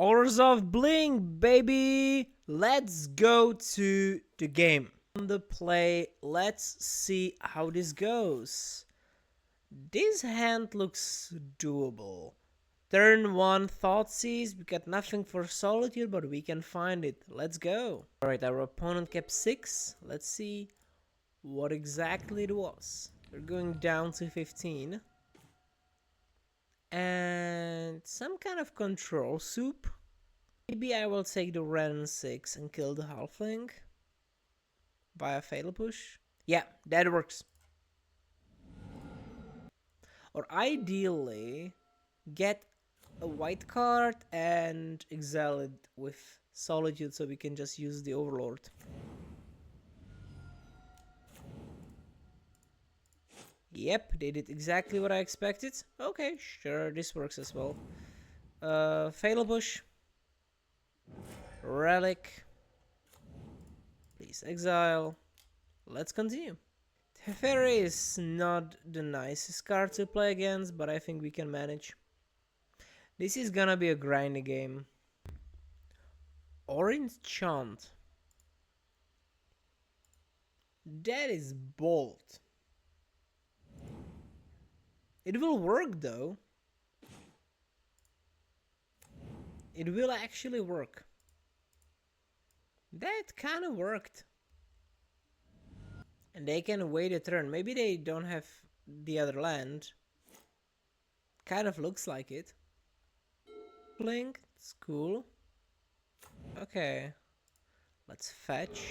Orzhov bling, baby! Let's go to the game. On the play, let's see how this goes. This hand looks doable. Turn 1 Thoughtseize, we got nothing for Solitude, but we can find it. Let's go. Alright, our opponent kept 6. Let's see what exactly it was. We're going down to 15. And some kind of control soup. Maybe I will take the Ren 6 and kill the Halfling via Fatal Push. Yeah, that works. Or ideally, get a white card and exile it with Solitude so we can just use the Overlord. Yep, they did exactly what I expected. Okay, sure, this works as well. Fatal Push. Relic. Please exile. Let's continue. Teferi is not the nicest card to play against, but I think we can manage. This is gonna be a grindy game. Orange Chant. That is bold. It will work though. It will actually work. That kind of worked. And they can wait a turn. Maybe they don't have the other land. Kind of looks like it. Blink, it's cool. Okay. Let's fetch.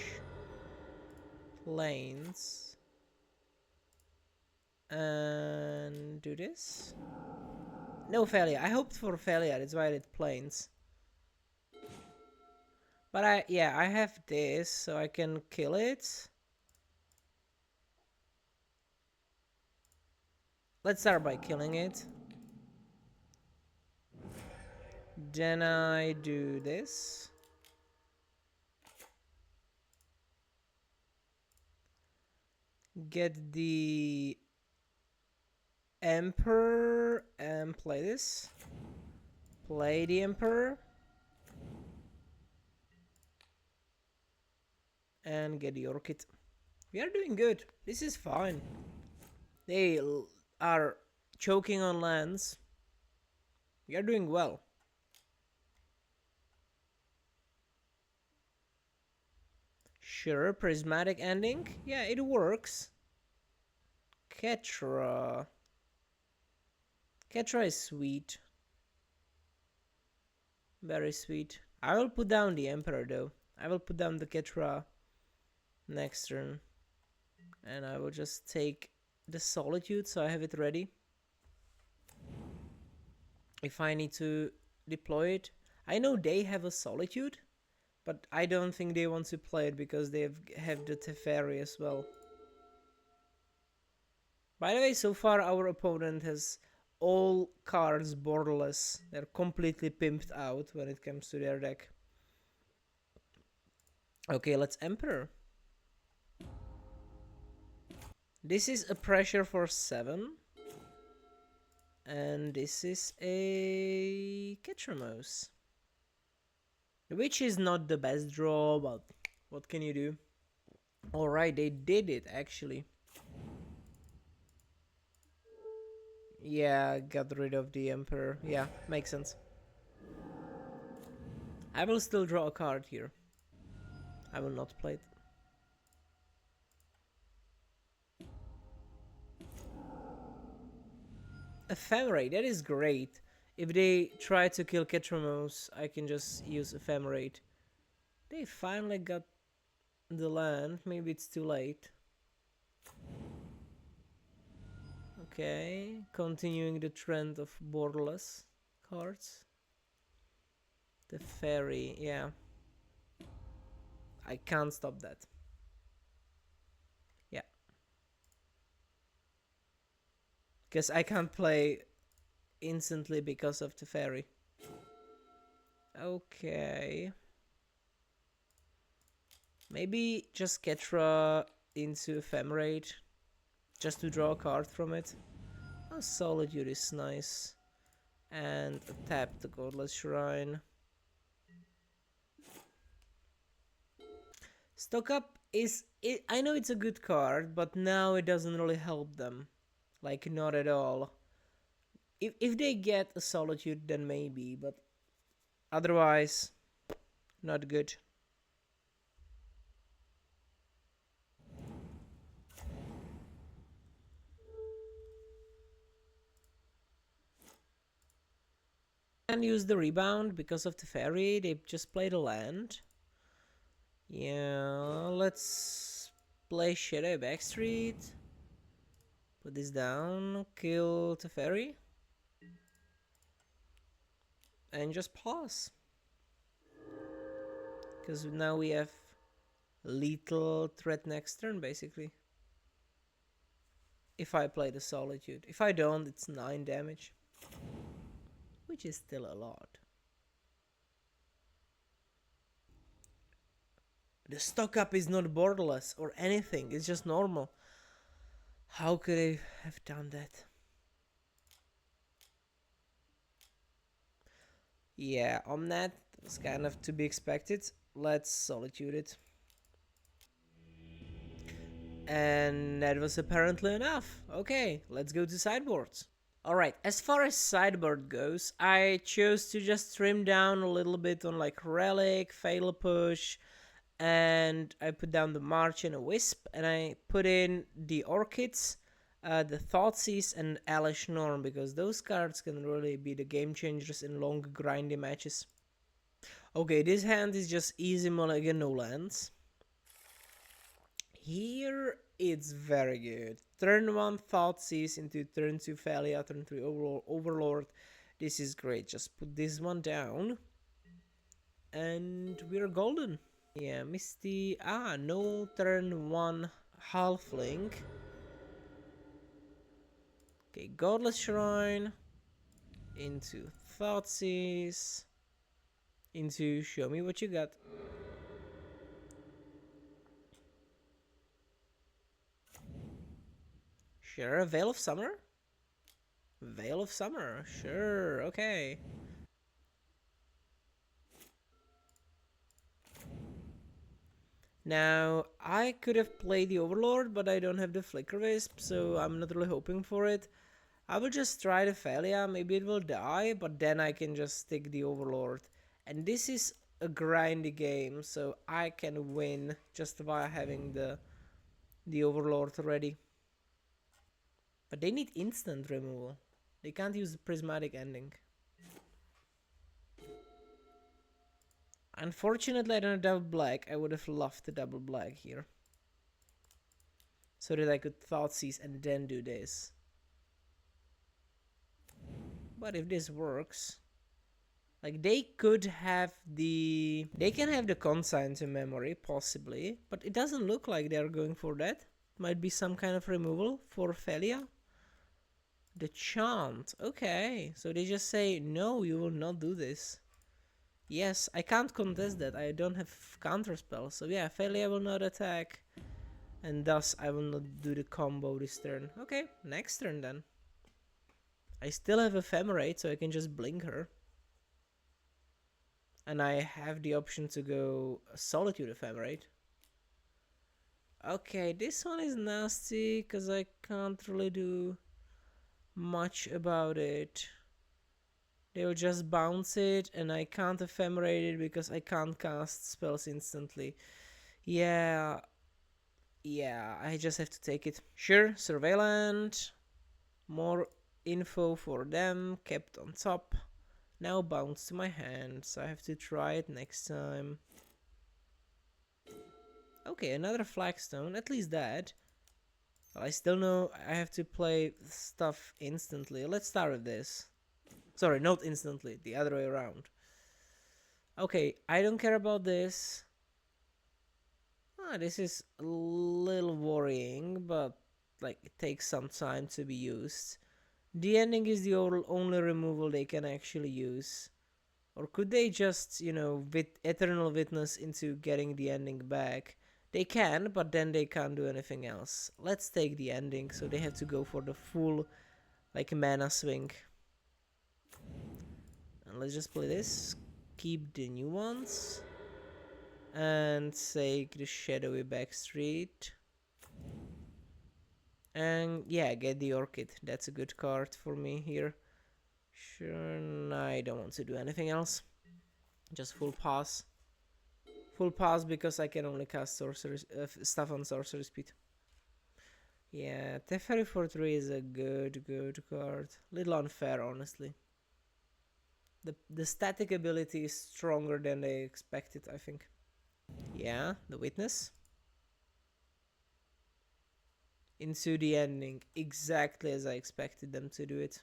Plains. And do this. No failure. I hoped for failure, that's why I did plains. But I have this, so I can kill it. Let's start by killing it. Then I do this. Get the Emperor and play this. Play the Emperor. And get the Orchid. We are doing good. This is fine. They are choking on lands. We are doing well. Sure, prismatic ending. Yeah, it works. Ketra. Ketra is sweet. Very sweet. I will put down the Emperor though. I will put down the Ketra next turn. And I will just take the Solitude so I have it ready. If I need to deploy it. I know they have a Solitude, but I don't think they want to play it because they have the Teferi as well. By the way, so far our opponent has all cards borderless. They're completely pimped out when it comes to their deck. Okay, let's Emperor. This is a pressure for 7. And this is a Ketramos. Which is not the best draw, but what can you do? Alright, they did it actually. Yeah, got rid of the Emperor. Yeah, makes sense. I will still draw a card here. I will not play it. Ephemerate, that is great. If they try to kill Ketramos, I can just use Ephemerate. They finally got the land. Maybe it's too late. Okay, continuing the trend of borderless cards. The Fairy, yeah. I can't stop that. Yeah. Because I can't play instantly because of the Fairy. Okay. Maybe just Ketra into Ephemerate. Just to draw a card from it. Oh, Solitude is nice. And tap the Godless Shrine. Stock up is... I know it's a good card, but now it doesn't really help them. Like, not at all. If they get a Solitude, then maybe, but otherwise, not good. And use the rebound because of the fairy. They just played a land. Yeah, let's play Shadow Backstreet. Put this down, kill the fairy. And just pass. Because now we have lethal threat next turn, basically. If I play the Solitude. If I don't, it's 9 damage. Which is still a lot. The stock up is not borderless or anything, it's just normal. How could I have done that? Yeah, Omnath was kind of to be expected. Let's Solitude it. And that was apparently enough. Okay, let's go to sideboards. Alright, as far as sideboard goes, I chose to just trim down a little bit on like Relic, Fatal Push, and I put down the March and a Wisp, and I put in the Orchids, the Thoughtseize, and Alish Norm, because those cards can really be the game changers in long grindy matches. Okay, this hand is just easy mulligan, no lands. Here it's very good. Turn 1 Thoughtseize into turn 2 Thalia, turn 3 Overlord. This is great. Just put this one down. And we're golden. Yeah, Misty. No turn 1 Halfling. Okay, Godless Shrine. Into Thoughtseize. Into Show Me What You Got. Sure, Veil of Summer? Veil of Summer, sure, okay. Now, I could have played the Overlord, but I don't have the Flicker Wisp, so I'm not really hoping for it. I will just try the Thalia, maybe it will die, but then I can just stick the Overlord. And this is a grindy game, so I can win just by having the Overlord ready. But they need instant removal. They can't use the Prismatic Ending. Unfortunately, I don't have double black. I would have loved the double black here. So that I could Thoughtseize and then do this. But if this works... Like, they could have the... They can have the consign to memory, possibly. But it doesn't look like they're going for that. Might be some kind of removal for Thalia. The chant. Okay. So they just say, no, you will not do this. Yes, I can't contest that. I don't have counterspell. So yeah, Thalia will not attack. And thus, I will not do the combo this turn. Okay, next turn then. I still have Ephemerate, so I can just blink her. And I have the option to go Solitude Ephemerate. Okay, this one is nasty, because I can't really do much about it. They will just bounce it, and I can't Ephemerate it because I can't cast spells instantly. Yeah, I just have to take it. Sure, Surveillant. More info for them, kept on top. Now bounce to my hand, so I have to try it next time. Okay, another Flagstone, at least that. But I still know I have to play stuff instantly. Let's start with this. Sorry, not instantly, the other way around. Okay, I don't care about this. This is a little worrying, but like it takes some time to be used. The ending is the only removal they can actually use. Or could they just, you know, Eternal Witness into getting the ending back? They can, but then they can't do anything else. Let's take the ending, so they have to go for the full, like, mana swing. And let's just play this. Keep the new ones. and take the shadowy backstreet. And yeah, get the orchid. That's a good card for me here. Sure, no, I don't want to do anything else. Just full pass. Full pass because I can only cast sorcery stuff on sorcery speed. Yeah, Teferi for 3 is a good card. Little unfair, honestly. The static ability is stronger than they expected, I think. Yeah, the witness. Into the ending, exactly as I expected them to do it.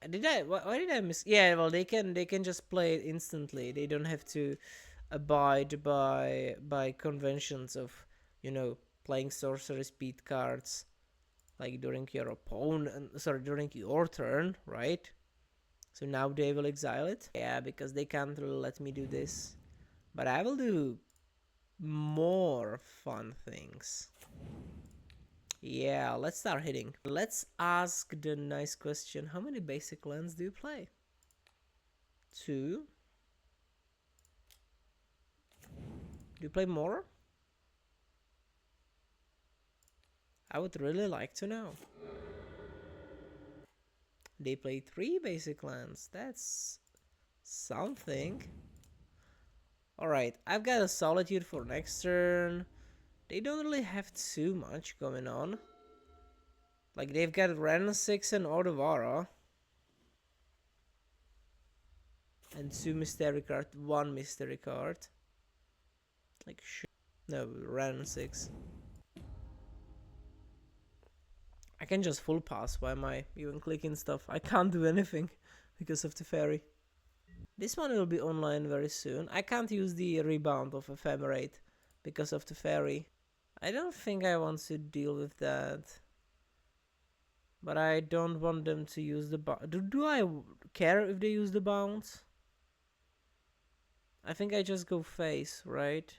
Why did I miss? Yeah, well, they can just play it instantly. They don't have to abide by conventions of, you know, playing sorcery speed cards like during your opponent, sorry, during your turn, right? So now they will exile it. Yeah, because they can't really let me do this. But I will do more fun things. Yeah, let's start hitting. Let's ask the nice question. How many basic lands do you play? 2. Do you play more? I would really like to know. They play 3 basic lands. That's something. Alright, I've got a Solitude for next turn. They don't really have too much going on. Like, they've got Ren 6 and Odavara. And 2 mystery card, 1 mystery card. Like, sure. No, Ren 6. I can just full pass. Why am I even clicking stuff? I can't do anything because of the fairy. This one will be online very soon. I can't use the rebound of Ephemerate because of the fairy. I don't think I want to deal with that. But I don't want them to use the bounce. Do I care if they use the bounce? I think I just go face, right?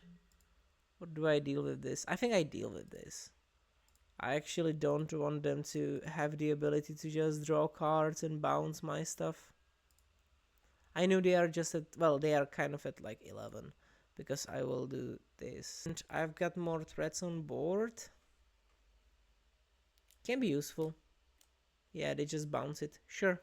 Or do I deal with this? I think I deal with this. I actually don't want them to have the ability to just draw cards and bounce my stuff. I know they are just at, well, they are kind of at like 11 because I will do this. And I've got more threats on board. Can be useful. Yeah, they just bounce it. Sure.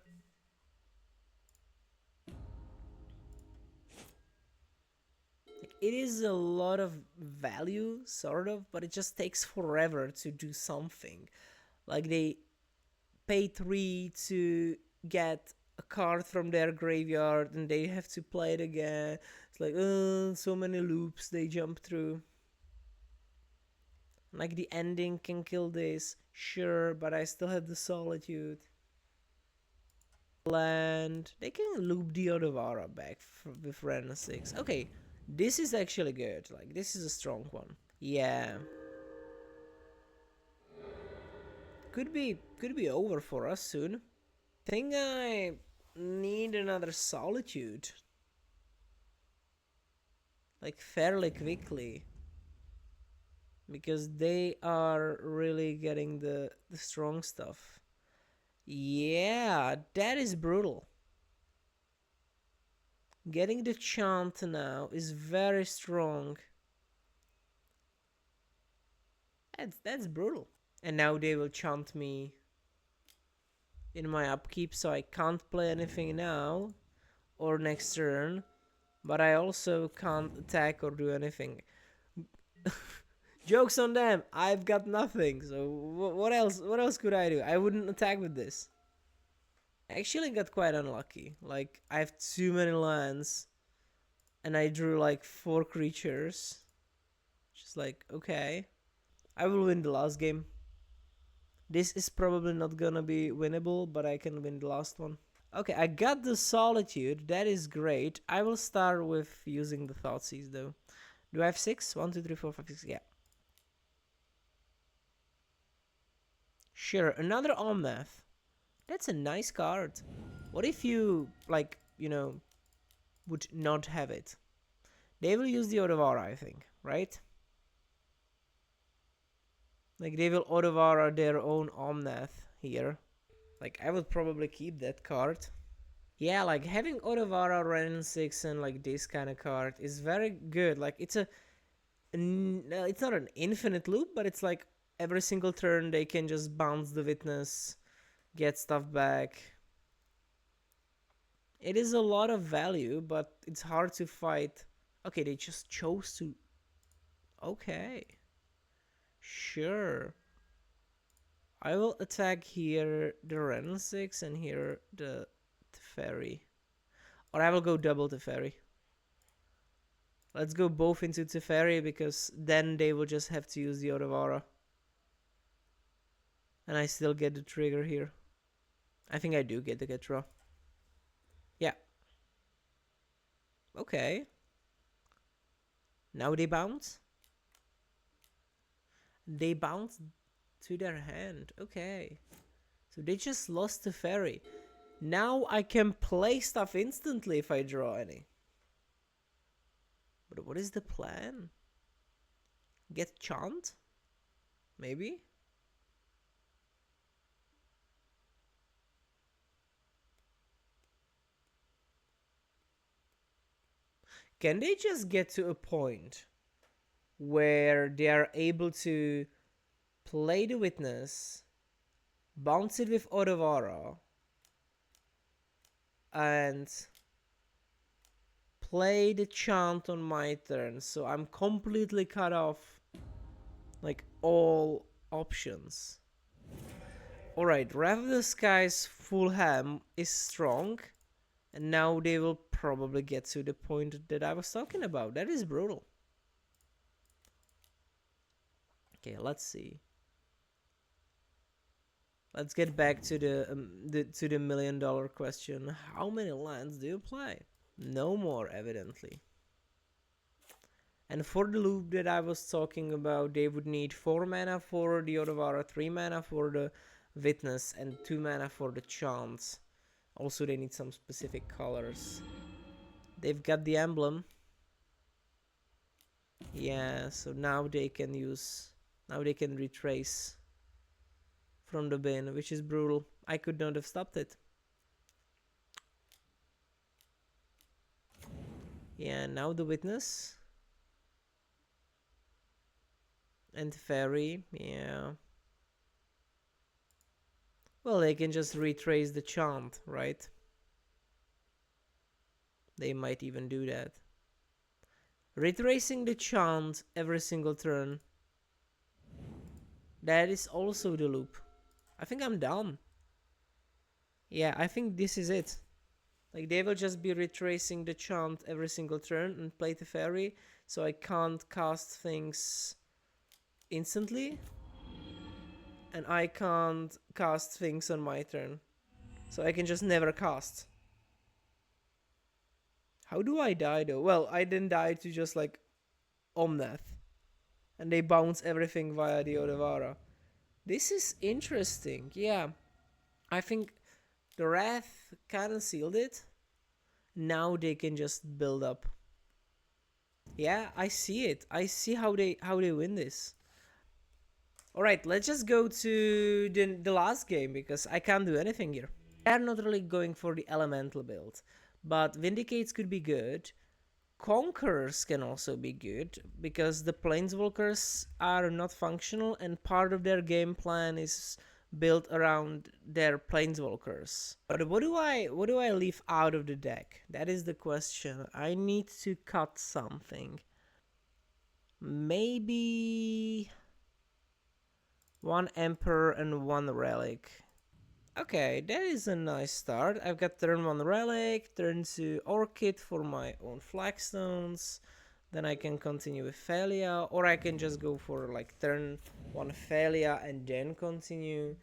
It is a lot of value, sort of, but it just takes forever to do something. Like, they pay 3 to get a card from their graveyard and they have to play it again. It's like, so many loops they jump through. Like, the ending can kill this, sure, but I still have the Solitude. Land. They can loop the Odavara back with Ren 6. Okay, this is actually good. Like, this is a strong one. Yeah. Could be over for us soon. Think I need another Solitude. Like, fairly quickly. Because they are really getting the strong stuff. Yeah, that is brutal. Getting the chant now is very strong. That's brutal. And now they will chant me in my upkeep, so I can't play anything now or next turn. But I also can't attack or do anything. Joke's on them. I've got nothing. So what else? What else could I do? I wouldn't attack with this. I actually got quite unlucky. Like, I have too many lands, and I drew like 4 creatures. Just like, okay, I will win the last game. This is probably not gonna be winnable, but I can win the last one. Okay, I got the Solitude. That is great. I will start with using the Thoughtseize though. Do I have 6? 1, 2, 3, 4, 5, 6. Yeah. Sure, another Omnath. That's a nice card. What if you, like, you know, would not have it? They will use the Odavara, I think, right? Like, they will Odavara their own Omnath here. Like, I would probably keep that card. Yeah, like having Otavara, Ren 6 and like this kind of card is very good. Like it's it's not an infinite loop, but it's like every single turn they can just bounce the witness, get stuff back. It is a lot of value, but it's hard to fight. Okay, they just chose to. Okay. Sure. I will attack here the Ren 6 and here the Teferi. Or I will go double Teferi. Let's go both into Teferi because then they will just have to use the Otavara. And I still get the trigger here. I think I do get the get draw. Yeah. Okay. Now they bounce. They bounce to their hand. Okay. So they just lost the fairy. Now I can play stuff instantly if I draw any. But what is the plan? Get Chant? Maybe? Can they just get to a point where they are able to play the witness, bounce it with Otavara, and play the chant on my turn, so I'm completely cut off like all options. Alright, Wrath of the Skies full ham is strong, and now they will probably get to the point that I was talking about. That is brutal. Okay, let's see. Let's get back to the $1 million question. How many lands do you play? No more, evidently. And for the loop that I was talking about, they would need 4 mana for the Otavara, 3 mana for the Witness, and 2 mana for the Chants. Also, they need some specific colors. They've got the emblem. Yeah, so now they can use... Now they can retrace from the bin, which is brutal. I could not have stopped it. Yeah, now the Witness. And Fairy, yeah. Well, they can just retrace the chant, right? They might even do that. Retracing the chant every single turn. That is also the loop. I think I'm done. Yeah, I think this is it. Like, they will just be retracing the chant every single turn and play the fairy, so I can't cast things instantly. And I can't cast things on my turn. So I can just never cast. How do I die though? Well, I didn't die to just like Omnath. And they bounce everything via the Otavara. This is interesting. Yeah. I think the Wrath kind of sealed it. Now they can just build up. Yeah, I see it. I see how they win this. Alright, let's just go to the last game because I can't do anything here. They're not really going for the elemental build, but Vindicates could be good. Conquerors can also be good because the Planeswalkers are not functional and part of their game plan is built around their Planeswalkers. But what do I leave out of the deck? That is the question. I need to cut something. Maybe 1 Emperor and 1 Relic. Okay, that is a nice start. I've got turn 1 Relic, turn 2 Orchid for my own Flagstones. Then I can continue with Thalia, or I can just go for like turn 1 Thalia and then continue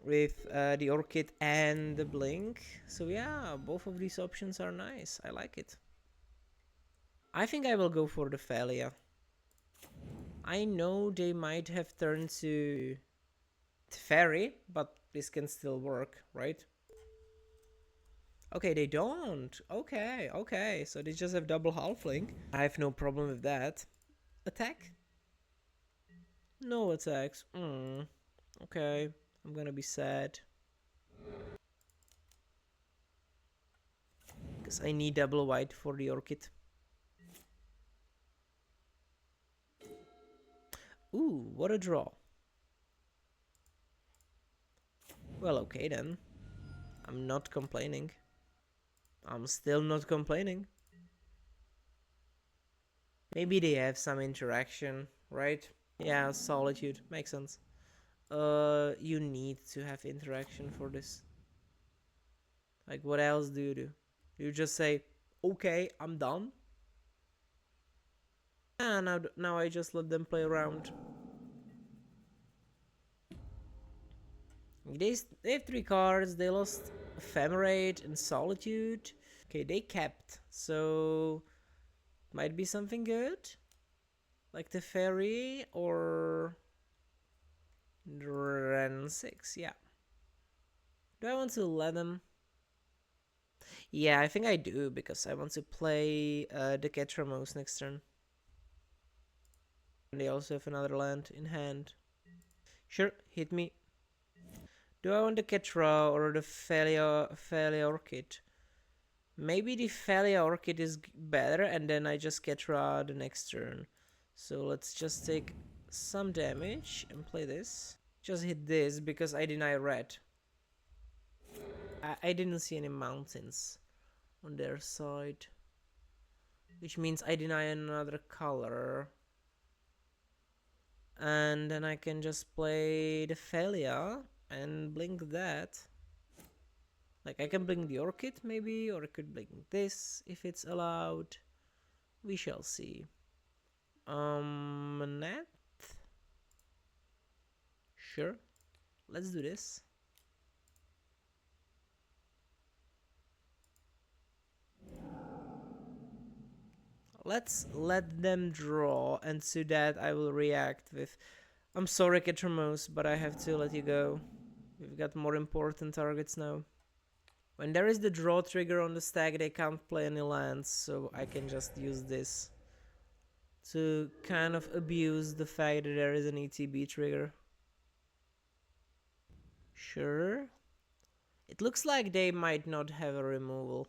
with the Orchid and the Blink. So yeah, both of these options are nice. I like it. I think I will go for the Thalia. I know they might have turned to Fairy, but this can still work, right? Okay, they don't. Okay, okay. So they just have double halfling. I have no problem with that. Attack? No attacks. Okay, I'm gonna be sad. Because I need double white for the orchid. Ooh, what a draw. Well, okay then. I'm not complaining. I'm still not complaining. Maybe they have some interaction, right? Yeah, solitude. Makes sense. You need to have interaction for this. Like, what else do you do? You just say, okay, I'm done. Ah, now I just let them play around. They have 3 cards. They lost Ephemerate and Solitude. Okay, they kept. So, might be something good. Like the Fairy or Ren 6, yeah. Do I want to let them? Yeah, I think I do, because I want to play the Ketramos next turn. And they also have another land in hand. Sure, hit me. Do I want the Ketra or the Phalia Orchid? Maybe the Phalia Orchid is better, and then I just Ketra the next turn. So let's just take some damage and play this. Just hit this because I deny red. I didn't see any mountains on their side, which means I deny another color. And then I can just play the Phalia and blink that. Like, I can blink the Orchid maybe, or I could blink this if it's allowed. We shall see. Omnath? Sure. Let's do this. Let's let them draw, and to that I will react with, I'm sorry, Ketramos, but I have to let you go. We've got more important targets now. When there is the draw trigger on the stack, they can't play any lands, so I can just use this to kind of abuse the fact that there is an ETB trigger. Sure. It looks like they might not have a removal.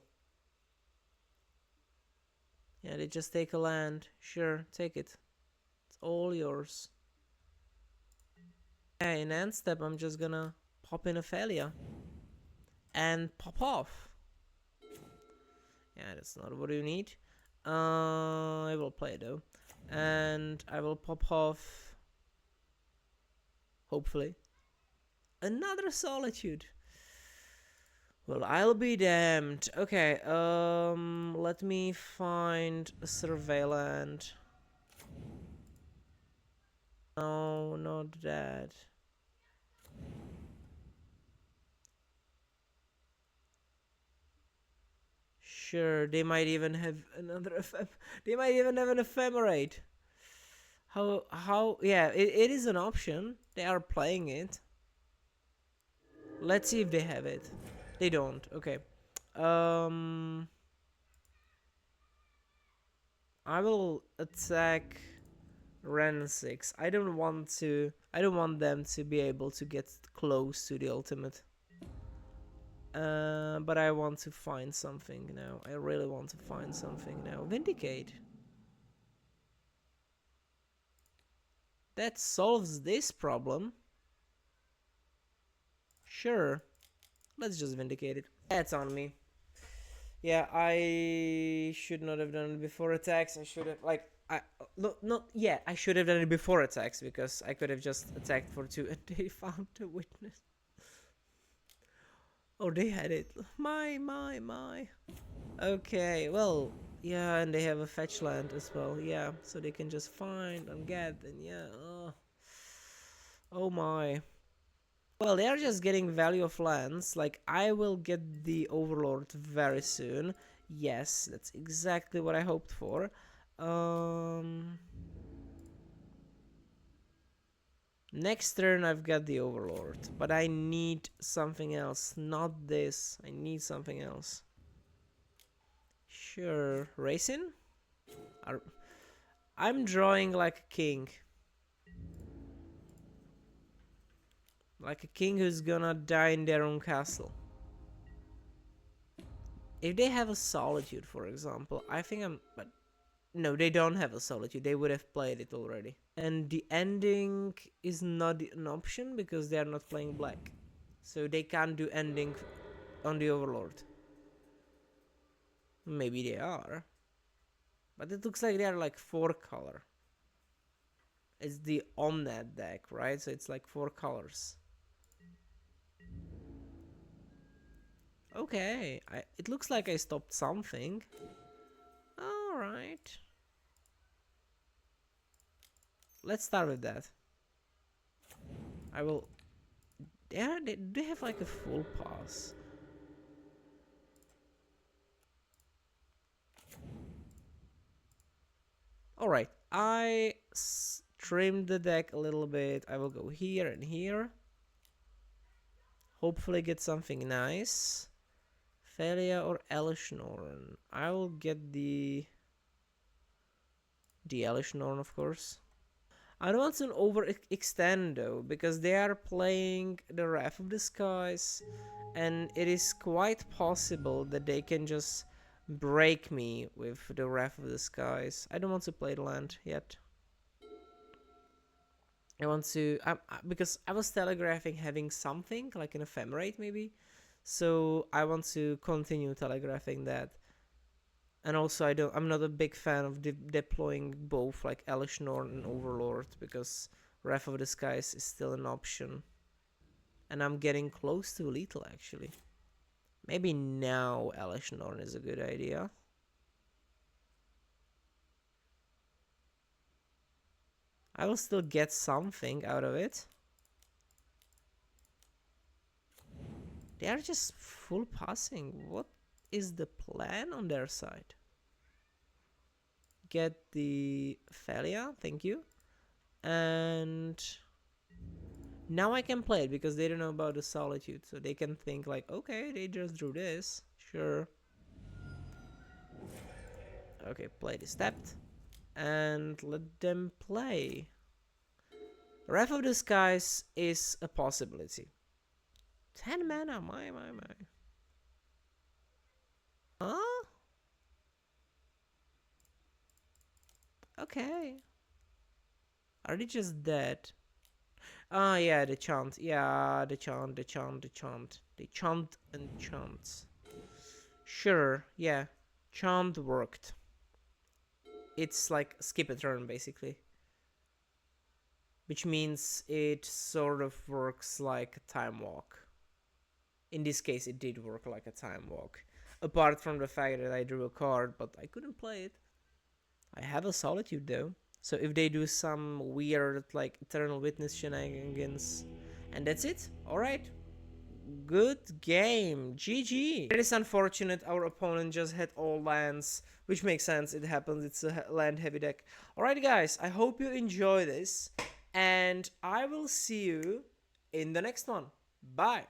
Yeah, they just take a land. Sure, take it. It's all yours. Yeah, in end step, I'm just gonna pop in a Phalia and pop off. Yeah, that's not what you need. I will play though, and I will pop off. Hopefully, another Solitude. Well, I'll be damned. Okay, let me find a Surveillant. No, not that. Sure, they might even have another they might even have an Ephemerate. Yeah, it is an option. They are playing it. Let's see if they have it. They don't. Okay. I will attack Ren 6. I don't want them to be able to get close to the ultimate. But I want to find something now. I really want to find something now. Vindicate. That solves this problem. Sure. Let's just Vindicate it. That's on me. Yeah, I should not have done it before attacks. I should have, like, I should have done it before attacks, because I could have just attacked for 2 and they found a witness. Oh, they had it. My. Okay, well, yeah, and they have a fetch land as well. Yeah, so they can just find and get, and yeah. Oh my. Well, they are just getting value of lands. Like, I will get the Overlord very soon. Yes, that's exactly what I hoped for. Next turn I've got the Overlord, but I need something else. Not this. I need something else. Sure. Racing? I'm drawing like a king. Like a king who's gonna die in their own castle. If they have a Solitude, for example, I think but no, they don't have a Solitude. They would have played it already. And the ending is not an option because they are not playing black. So they can't do ending on the Overlord. Maybe they are. But it looks like they are like 4-color. It's the Omnath deck, right? So it's like 4 colors. Okay, it looks like I stopped something. Alright. Let's start with that. I will... They have like a full pass. Alright, I trimmed the deck a little bit. I will go here and here. Hopefully get something nice. Felia or Elishnorn. I will get the Elishnorn, of course. I don't want to overextend though, because they are playing the Wrath of the Skies, and it is quite possible that they can just break me with the Wrath of the Skies. I don't want to play the land yet. I want to, because I was telegraphing having something, like an Ephemerate maybe, so I want to continue telegraphing that. And also, I'm not a big fan of deploying both, like Elishnorn and Overlord, because Wrath of the Skies is still an option. And I'm getting close to lethal, actually. Maybe now Elishnorn is a good idea. I will still get something out of it. They are just full passing. What is the plan on their side? Get the Felia, thank you. And now I can play it because they don't know about the Solitude, so they can think like, okay, they just drew this, sure. Okay, play the stepped, and let them play. Wrath of the Skies is a possibility. 10 mana, my. Huh? Okay. Are they just dead? Ah, yeah, the chant. Yeah, the chant. They chant and chant. Sure, yeah. Chant worked. It's like skip a turn, basically. Which means it sort of works like a time walk. In this case, it did work like a time walk. Apart from the fact that I drew a card, but I couldn't play it. I have a Solitude though. So if they do some weird like Eternal Witness shenanigans, and that's it. Alright. Good game. GG. It is unfortunate our opponent just had all lands, which makes sense. It happens. It's a land heavy deck. Alright guys, I hope you enjoy this, and I will see you in the next one. Bye.